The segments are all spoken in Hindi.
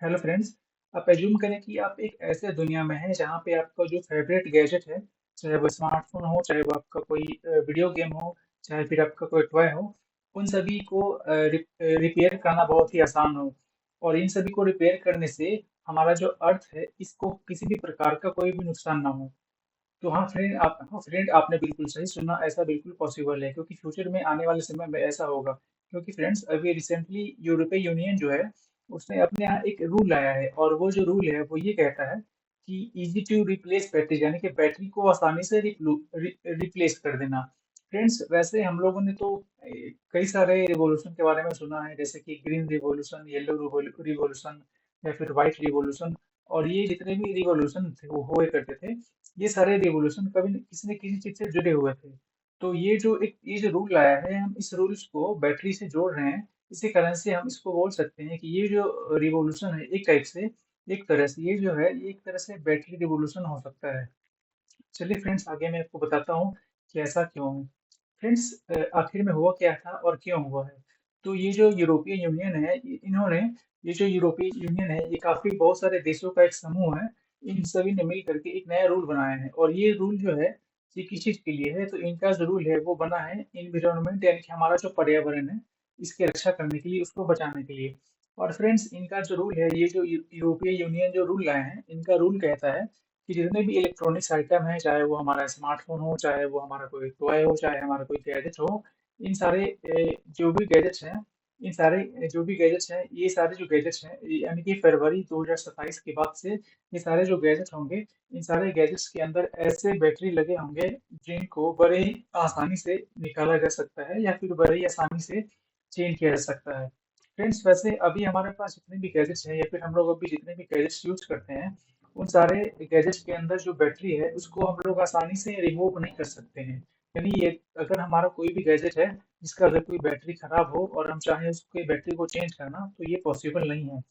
Hello friends. आप एज्यूम करें कि आप एक ऐसे दुनिया में हैं जहाँ पे आपका जो फेवरेट गैजेट है, चाहे वो स्मार्टफोन हो, चाहे वो आपका कोई वीडियो गेम हो, चाहे फिर आपका कोई टॉय हो, उन सभी को रिपेयर करना बहुत ही आसान हो। और इन सभी को रिपेयर करने से हमारा जो अर्थ है इसको किसी भी प्रकार का कोई भी नुकसान ना हो। तो हाँ फ्रेंड, आपने बिल्कुल सही सुना, ऐसा बिल्कुल पॉसिबल है क्योंकि फ्यूचर में आने वाले समय में ऐसा होगा। क्योंकि फ्रेंड्स, अभी रिसेंटली यूरोपीय यूनियन जो है उसने अपने यहाँ एक रूल लाया है, और वो जो रूल है वो ये कहता है कि इजी टू रिप्लेस बैटरी, यानी कि बैटरी को आसानी से रिप्लेस कर देना। फ्रेंड्स, वैसे हम लोगों ने तो कई सारे रिवॉल्यूशन के बारे में सुना है, जैसे कि ग्रीन रिवॉल्यूशन, येलो रिवॉल्यूशन, या फिर व्हाइट रिवॉल्यूशन। और ये जितने भी रिवॉल्यूशन थे वो हुए करते थे, ये सारे रिवॉल्यूशन कभी किसी न किसी चीज से जुड़े हुए थे। तो ये जो रूल आया है, हम इस रूल्स को बैटरी से जोड़ रहे हैं। इसी कारण से हम इसको बोल सकते हैं कि ये जो रिवॉल्यूशन है, एक टाइप से, एक तरह से ये जो है, ये एक तरह से बैटरी रिवॉल्यूशन हो सकता है। चलिए फ्रेंड्स, आगे मैं आपको बताता हूँ कि ऐसा क्यों है। फ्रेंड्स, आखिर में हुआ क्या था और क्यों हुआ है। तो ये जो यूरोपियन यूनियन है, इन्होंने, ये जो यूरोपियन यूनियन है, ये काफी बहुत सारे देशों का एक समूह है। इन सभी ने मिल करके एक नया रूल बनाया है, और ये रूल जो है ये किस चीज के लिए है, तो इनका जो रूल है वो बना है इन्वायरमेंट, यानी कि हमारा जो पर्यावरण है इसकी रक्षा करने के लिए, उसको बचाने के लिए। और फ्रेंड्स, इनका जो रूल है, ये जो यूरोपियन यूनियन जो रूल लाए हैं, इनका रूल कहता है कि जितने भी इलेक्ट्रॉनिक्स आइटम है, चाहे वो हमारा स्मार्टफोन हो, चाहे वो हमारा कोई टॉय हो, चाहे हमारा कोई गैजेट हो, इन सारे जो भी गैजेट्स हैं, इन सारे जो भी गैजेट्स हैं, ये सारे जो गैजेट्स हैं, यानी कि फरवरी 2027 के बाद से ये सारे जो गैजेट होंगे, इन सारे गैजेट्स के अंदर ऐसे बैटरी लगे होंगे जिनको बड़े ही आसानी से निकाला जा सकता है, या फिर बड़े ही आसानी से चेंज किया जा सकता है। फ्रेंड्स, वैसे अभी हमारे पास जितने भी गैजेट्स हैं, या फिर हम लोग अभी जितने भी गैजेट्स यूज करते हैं, उन सारे गैजेट्स के अंदर जो बैटरी है उसको हम लोग आसानी से रिमूव नहीं कर सकते हैं। यानी ये, अगर हमारा कोई भी गैजेट है जिसका अगर कोई बैटरी खराब हो और हम चाहें उसके बैटरी को चेंज करना, तो ये पॉसिबल नहीं है।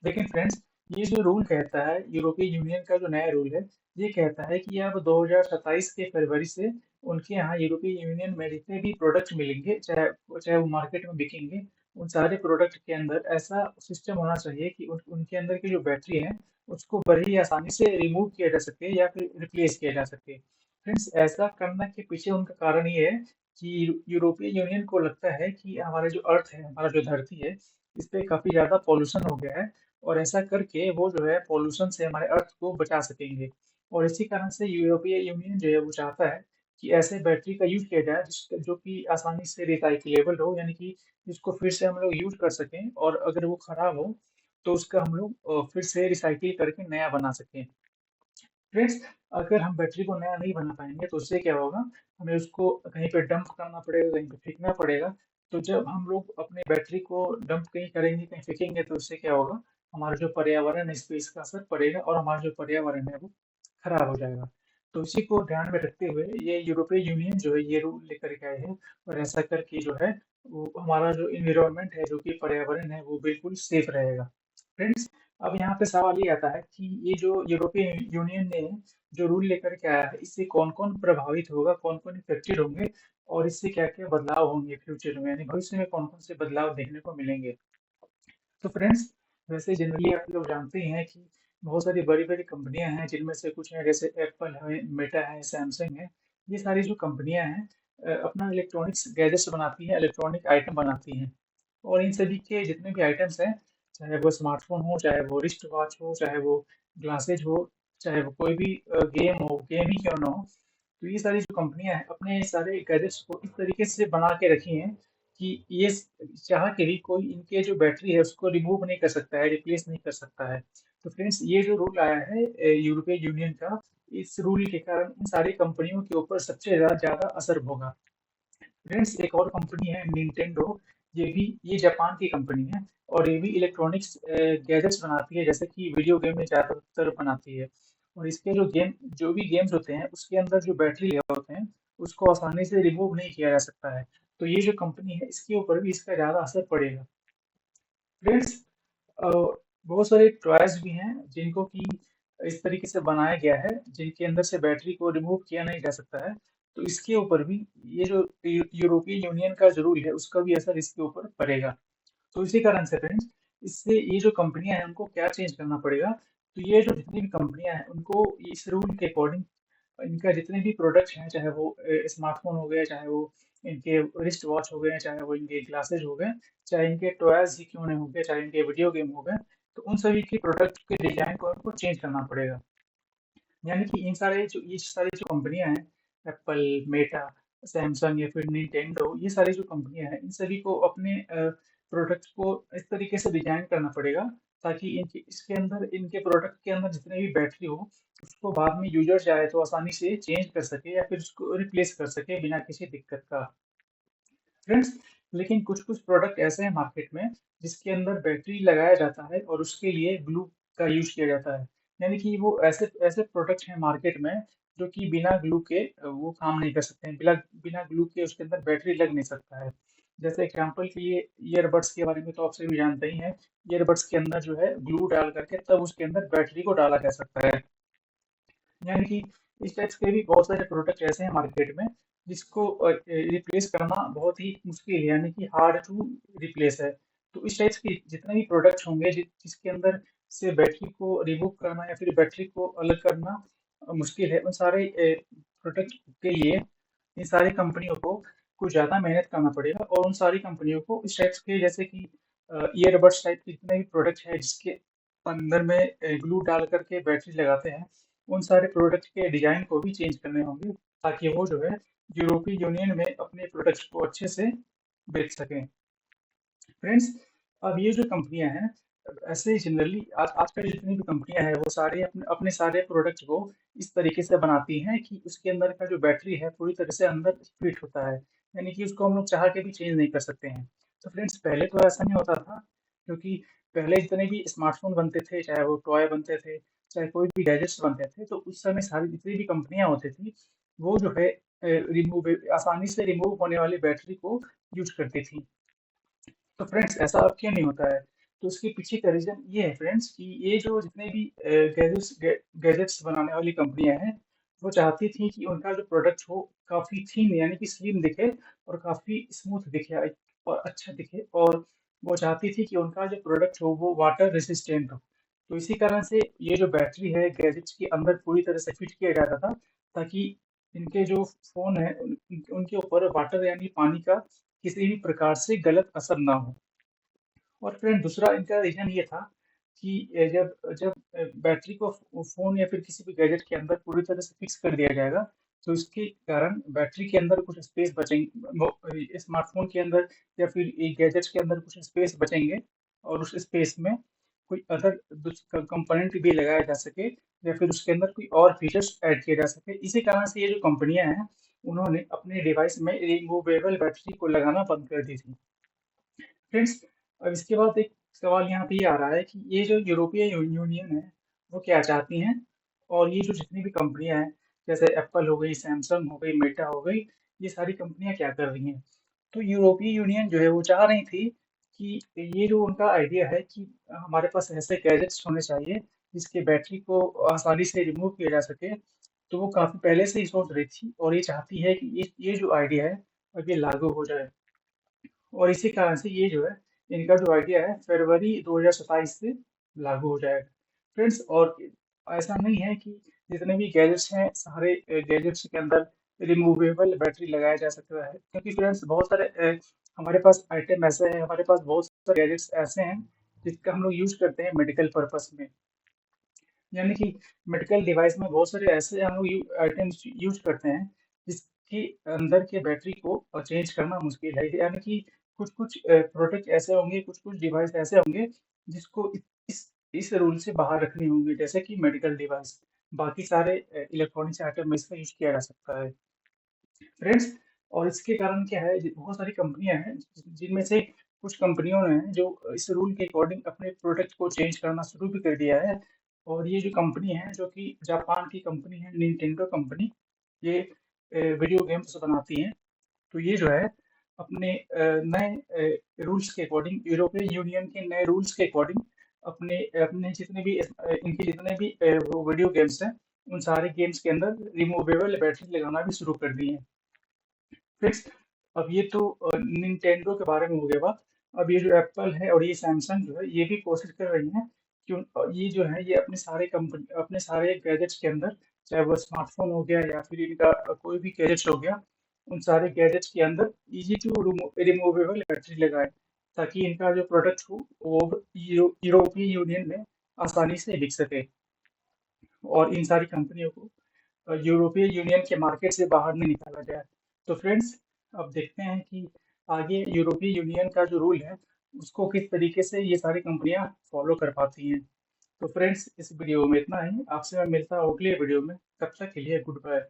लेकिन फ्रेंड्स, ये जो रूल कहता है, यूरोपीय यूनियन का जो नया रूल है, ये कहता है कि अब 2027 के फरवरी से उनके यहाँ यूरोपीय यूनियन में जितने भी प्रोडक्ट मिलेंगे, चाहे चाहे वो मार्केट में बिकेंगे, उन सारे प्रोडक्ट के अंदर ऐसा सिस्टम होना चाहिए कि उनके अंदर की जो बैटरी है उसको बड़ी ही आसानी से रिमूव किया जा सके या फिर रिप्लेस किया जा सके। फ्रेंड्स, ऐसा करने के पीछे उनका कारण ये है कि यूरोपीय यूनियन को लगता है कि हमारे जो अर्थ है, हमारा जो धरती है, इस पे काफी ज्यादा पॉल्यूशन हो गया है, और ऐसा करके वो जो है पॉल्यूशन से हमारे अर्थ को बचा सकेंगे। और इसी कारण से यूरोपीय यूनियन जो है वो चाहता है कि ऐसे बैटरी का यूज किया जाए जो कि आसानी से रिसाइक्लेबल हो, यानी कि जिसको फिर से हम लोग यूज कर सकें, और अगर वो खराब हो तो उसका हम लोग फिर से रिसाइकिल करके नया बना सकें। फ्रेंड्स, अगर हम बैटरी को नया नहीं बना पाएंगे तो उससे क्या होगा, हमें उसको कहीं पे डंप करना पड़ेगा, कहीं पे फेंकना पड़ेगा। तो जब हम लोग अपने बैटरी को डंप कहीं करेंगे, कहीं फेंकेंगे, तो उससे क्या होगा, हमारा जो पर्यावरण है इस पे इसका असर पड़ेगा, और हमारा जो पर्यावरण है वो खराब हो जाएगा। तो इसी को ध्यान में रखते हुए ये यूरोपीय यूनियन जो है ये रूल लेकर के आए हैं, और ऐसा करके जो है वो हमारा जो इन्वायरमेंट है, जो कि पर्यावरण है, वो बिल्कुल सेफ रहेगा। फ्रेंड्स, अब यहाँ पे सवाल ये आता है कि ये जो यूरोपीय यूनियन ने जो रूल लेकर के आया है, इससे कौन कौन प्रभावित होगा, कौन कौन इफेक्टेड होंगे, और इससे क्या क्या बदलाव होंगे फ्यूचर में, यानी भविष्य में कौन कौन से बदलाव देखने को मिलेंगे। तो फ्रेंड्स, वैसे जनरली आप लोग जानते ही हैं कि बहुत सारी बड़ी बड़ी कंपनियां हैं, जिनमें से कुछ हैं जैसे एप्पल है, मेटा है, सैमसंग है। ये सारी जो कंपनियां हैं अपना इलेक्ट्रॉनिक्स गैजेट्स बनाती हैं, इलेक्ट्रॉनिक आइटम बनाती हैं। और इन सभी के जितने भी आइटम्स हैं, चाहे वो स्मार्टफोन हो, चाहे वो रिस्ट वॉच हो, चाहे वो ग्लासेज हो, चाहे वो कोई भी गेम हो, गेम ही क्यों ना हो, तो ये सारी जो कंपनियां हैं अपने सारे गैजेट्स को इस तरीके से बना के रखी हैं कि ये चाह के भी कोई इनके जो बैटरी है उसको रिमूव नहीं कर सकता है, रिप्लेस नहीं कर सकता है। तो फ्रेंड्स, ये जो रूल आया है यूरोपीय यूनियन का, इस रूल के कारण इन सारी कंपनियों के ऊपर सबसे ज्यादा ज्यादा असर होगा। फ्रेंड्स, एक और कंपनी है निंटेंडो। ये जापान की कंपनी है, और ये भी इलेक्ट्रॉनिक्स गैजेट्स बनाती है, जैसे कि वीडियो गेम में ज़्यादातर बनाती है। और इसके जो भी गेम्स होते हैं उसके अंदर जो बैटरी लगे होते हैं उसको आसानी से रिमूव नहीं किया जा सकता है। तो ये जो कंपनी है इसके ऊपर भी इसका ज़्यादा असर पड़ेगा। फ्रेंड्स, बहुत सारे टॉयज भी हैं जिनको कि इस तरीके से बनाया गया है, जिनके अंदर से बैटरी को रिमूव किया नहीं जा सकता है। तो इसके ऊपर भी ये जो यूरोपीय यूनियन का जो रूल है उसका भी असर इसके ऊपर पड़ेगा। तो इसी कारण से फ्रेंड्स, इससे ये जो कंपनियां हैं उनको क्या चेंज करना पड़ेगा, तो ये जो जितनी भी कंपनियां हैं उनको इस रूल के अकॉर्डिंग इनका जितने भी प्रोडक्ट्स हैं, चाहे वो स्मार्टफोन हो गए, चाहे वो इनके रिस्ट वॉच हो गए, चाहे वो इनके ग्लासेस हो गए, चाहे इनके टॉयज ही क्यों नहीं हो गए, चाहे इनके वीडियो गेम हो गए, तो उन सभी के प्रोडक्ट के डिजाइन को उनको चेंज करना पड़ेगा। यानी कि इन सारे जो ये सारी जो कंपनियां हैं, एप्पल, मेटा, सैमसंग या फिर निंटेंडो, ये सारी जो कंपनियां हैं इन सभी को अपने प्रोडक्ट्स को इस तरीके से डिजाइन करना पड़ेगा ताकि इनके इसके अंदर इनके प्रोडक्ट के अंदर जितने भी बैटरी हो उसको बाद में यूजर चाहे तो आसानी से चेंज कर सके या फिर उसको रिप्लेस कर सके बिना किसी दिक्कत का। फ्रेंड्स, लेकिन कुछ कुछ प्रोडक्ट ऐसे हैं मार्केट में जिसके अंदर बैटरी लगाया जाता है और उसके लिए ग्लू का यूज किया जाता है। यानी कि वो ऐसे ऐसे प्रोडक्ट हैं मार्केट में जो कि बिना ग्लू के वो काम नहीं कर सकते हैं, बिना बिना ग्लू के उसके अंदर बैटरी लग नहीं सकता है। जैसे एग्जांपल के लिए ईयरबड्स के बारे में तो आप सभी जानते ही हैं। ईयरबड्स के अंदर जो है ग्लू डाल करके तब उसके अंदर बैटरी को डाला जा सकता है। यानी कि इस टाइप के भी बहुत सारे प्रोडक्ट ऐसे हैं मार्केट में जिसको रिप्लेस करना बहुत ही मुश्किल है, यानी कि हार्ड टू रिप्लेस है। तो इस टाइप के जितने भी प्रोडक्ट्स होंगे जिसके अंदर से बैटरी को रिमूव करना या फिर बैटरी को अलग करना मुश्किल है, उन सारे प्रोडक्ट के लिए इन सारी कंपनियों को कुछ ज़्यादा मेहनत करना पड़ेगा और उन सारी कंपनियों को इस टाइप के जैसे कि ईयरबड्स टाइप के जितने भी प्रोडक्ट है जिसके अंदर में ग्लू डाल करके बैटरी लगाते हैं, उन सारे प्रोडक्ट के डिजाइन को भी चेंज करने होंगे ताकि वो जो है यूरोपीय यूनियन में अपने प्रोडक्ट्स को अच्छे से बेच सकें। फ्रेंड्स, अब ये जो कंपनियां हैं ऐसे जनरली आजकल जितनी भी कंपनियां हैं वो सारे अपने अपने सारे प्रोडक्ट्स को इस तरीके से बनाती हैं कि उसके अंदर का जो बैटरी है पूरी तरह से अंदर फिट होता है, यानी कि उसको हम लोग चाह के भी चेंज नहीं कर सकते हैं। तो फ्रेंड्स, पहले तो ऐसा नहीं होता था, क्योंकि पहले जितने भी स्मार्टफोन बनते थे, चाहे वो टॉय बनते थे, चाहे कोई भी गैजेट्स बनते थे, तो उस समय सारी जितनी भी कंपनियां होती थी वो जो है रिमूव आसानी से रिमूव होने वाली बैटरी को यूज करती थी। तो फ्रेंड्स, ऐसा अब क्यों नहीं होता है? तो उसके पीछे का रीजन ये है फ्रेंड्स कि ये जो जितने भी गैजेट्स बनाने वाली कंपनियां हैं वो चाहती थी कि उनका जो प्रोडक्ट हो काफी थीन यानी कि स्लिम दिखे और काफी स्मूथ दिखे और अच्छा दिखे, और वो चाहती थी कि उनका जो प्रोडक्ट हो वो वाटर रेसिस्टेंट हो। तो इसी कारण से ये जो बैटरी है गैजेट्स के अंदर पूरी तरह से फिट किया जाता था ताकि इनके जो फोन है उनके ऊपर वाटर यानी पानी का किसी भी प्रकार से गलत असर ना हो। और फ्रेंड, दूसरा इनका रीजन ये था कि जब जब बैटरी को फोन या फिर किसी भी गैजेट के अंदर पूरी तरह से फिक्स कर दिया जाएगा तो इसके कारण बैटरी के अंदर कुछ स्पेस बचेंगे, स्मार्टफोन के अंदर या फिर एक गैजेट के अंदर कुछ स्पेस बचेंगे और उस स्पेस में कोई अदर कंपोनेंट भी लगाया जा सके या फिर उसके अंदर कोई और फीचर्स ऐड किए जा सके। इसी कारण से ये जो कंपनियां हैं उन्होंने अपने डिवाइस में रिमूवेबल बैटरी को लगाना बंद कर दी थी। फ्रेंड्स, अब इसके बाद एक सवाल यहाँ पे ये आ रहा है कि ये जो यूरोपीय यूनियन है वो क्या चाहती हैं, और ये जो जितनी भी कंपनियां हैं जैसे एप्पल हो गई, सैमसंग हो गई, मेटा हो गई, ये सारी कंपनियां क्या कर रही हैं? तो यूरोपीय यूनियन जो है वो चाह रही थी कि ये जो उनका आइडिया है कि हमारे पास ऐसे गैजेट्स होने चाहिए जिसके बैटरी को आसानी से रिमूव किया जा सके, तो वो काफी पहले से ही सोच रही थी और ये चाहती है कि ये जो आइडिया है अब ये लागू हो जाए। और इसी कारण से ये जो है इनका जो आइडिया है फरवरी 2027 से लागू हो जाएगा। फ्रेंड्स, और ऐसा नहीं है कि जितने भी गैजेट्स हैं सारे गैजेट्स के अंदर रिमूवेबल बैटरी लगाया जा सकता है, क्योंकि फ्रेंड्स बहुत सारे हमारे पास आइटम ऐसे हैं, हमारे पास बहुत सारे गैजेट्स ऐसे हैं जिसका हम लोग यूज करते हैं मेडिकल पर्पस में। यानी कि मेडिकल डिवाइस में बहुत सारे ऐसे हम लोग आइटम्स यूज करते हैं जिसके अंदर के बैटरी को चेंज करना मुश्किल है। यानी कि कुछ कुछ प्रोडक्ट ऐसे होंगे, कुछ कुछ डिवाइस ऐसे होंगे जिसको इस रूल से बाहर रखने होंगे, जैसे कि मेडिकल डिवाइस। बाकी सारे इलेक्ट्रॉनिक्स आइटम में इसका यूज किया जा सकता है। फ्रेंड्स, और इसके कारण क्या है, बहुत सारी कंपनियां हैं जिनमें से कुछ कंपनियों ने जो इस रूल के अकॉर्डिंग अपने प्रोडक्ट को चेंज करना शुरू भी कर दिया है। और ये जो कंपनी है जो कि जापान की कंपनी है, निंटेंडो कंपनी, ये वीडियो गेम्स बनाती है। तो ये जो है अपने नए रूल्स के अकॉर्डिंग, यूरोपियन यूनियन के नए रूल्स के अकॉर्डिंग अपने अपने जितने भी इनके जितने भी वो वीडियो गेम्स हैं उन सारे गेम्स के अंदर रिमूवेबल बैटरी लगाना भी शुरू कर दिए हैं। फिक्स। अब ये तो निंटेंडो के बारे में हो गया बात। अब ये जो एप्पल है और ये सैमसंग जो है ये भी कोशिश कर रही हैं कि ये जो है ये अपने सारे गैजेट्स के अंदर, चाहे वो स्मार्टफोन हो गया या फिर इनका कोई भी गैजेट्स हो गया, उन सारे गैजेट्स के अंदर इजी टू रिमूवेबल बैटरी लगाए, ताकि इनका जो प्रोडक्ट हो वो यूरोपीय यूनियन में आसानी से बिक सके और इन सारी कंपनियों को यूरोपीय यूनियन के मार्केट से बाहर नहीं निकाला जाए। तो फ्रेंड्स, अब देखते हैं कि आगे यूरोपीय यूनियन का जो रूल है उसको किस तरीके से ये सारी कंपनियां फॉलो कर पाती हैं। तो फ्रेंड्स, इस वीडियो में इतना ही। आपसे मैं मिलता हूँ अगले वीडियो में। तब तक के लिए गुड बाय।